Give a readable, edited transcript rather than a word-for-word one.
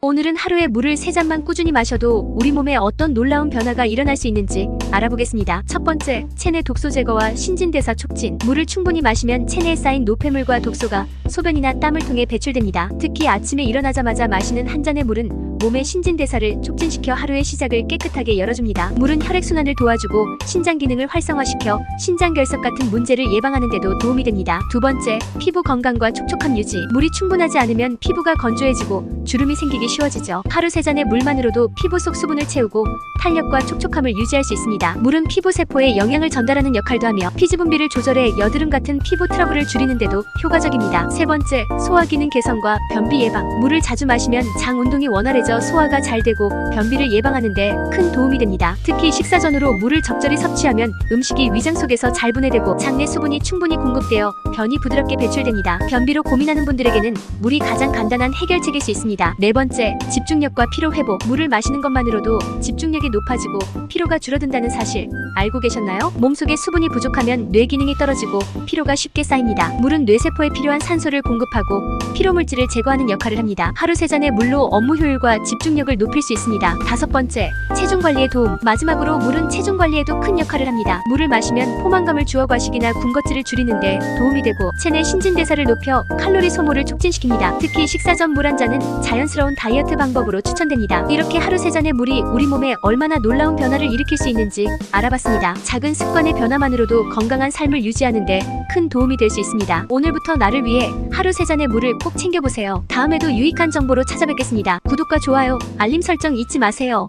오늘은 하루에 물을 3잔만 꾸준히 마셔도 우리 몸에 어떤 놀라운 변화가 일어날 수 있는지 알아보겠습니다. 첫 번째, 체내 독소 제거와 신진대사 촉진. 물을 충분히 마시면 체내에 쌓인 노폐물과 독소가 소변이나 땀을 통해 배출됩니다. 특히 아침에 일어나자마자 마시는 한 잔의 물은 몸의 신진대사를 촉진시켜 하루의 시작을 깨끗하게 열어줍니다. 물은 혈액순환을 도와주고 신장 기능을 활성화시켜 신장결석 같은 문제를 예방하는 데도 도움이 됩니다. 두 번째, 피부 건강과 촉촉함 유지. 물이 충분하지 않으면 피부가 건조해지고 주름이 생기기 쉬워지죠. 하루 3잔의 물만으로도 피부 속 수분을 채우고 탄력과 촉촉함을 유지할 수 있습니다. 물은 피부 세포에 영양을 전달하는 역할도 하며 피지 분비를 조절해 여드름 같은 피부 트러블을 줄이는 데도 효과적입니다. 세 번째, 소화 기능 개선과 변비 예방. 물을 자주 마시면 장 운동이 원활해져 소화가 잘 되고 변비를 예방하는 데 큰 도움이 됩니다. 특히 식사 전후로 물을 적절히 섭취하면 음식이 위장 속에서 잘 분해되고 장내 수분이 충분히 공급되어 변이 부드럽게 배출됩니다. 변비로 고민하는 분들에게는 물이 가장 간단한 해결책일 수 있습니다. 네 번째, 집중력과 피로 회복. 물을 마시는 것만으로도 집중력이 높아지고 피로가 줄어든다는 사실 알고 계셨나요? 몸속에 수분이 부족하면 뇌 기능이 떨어지고 피로가 쉽게 쌓입니다. 물은 뇌세포에 필요한 산소를 공급하고 피로 물질을 제거하는 역할을 합니다. 하루 3잔의 물로 업무 효율과 집중력을 높일 수 있습니다. 다섯 번째, 체중 관리에 도움. 마지막으로 물은 체중 관리에도 큰 역할을 합니다. 물을 마시면 포만감을 주어 과식이나 군것질을 줄이는 데 도움이 되고 체내 신진대사를 높여 칼로리 소모를 촉진시킵니다. 특히 식사 전 물 한 잔은 자연스러운 다이어트 방법으로 추천됩니다. 이렇게 하루 3잔의 물이 우리 몸에 얼마나 놀라운 변화를 일으킬 수 있는지 알아봤습니다. 작은 습관의 변화만으로도 건강한 삶을 유지하는 데 큰 도움이 될 수 있습니다. 오늘부터 나를 위해 하루 3잔의 물을 꼭 챙겨보세요. 다음에도 유익한 정보로 찾아뵙겠습니다. 구독과 좋아요, 알림 설정 잊지 마세요.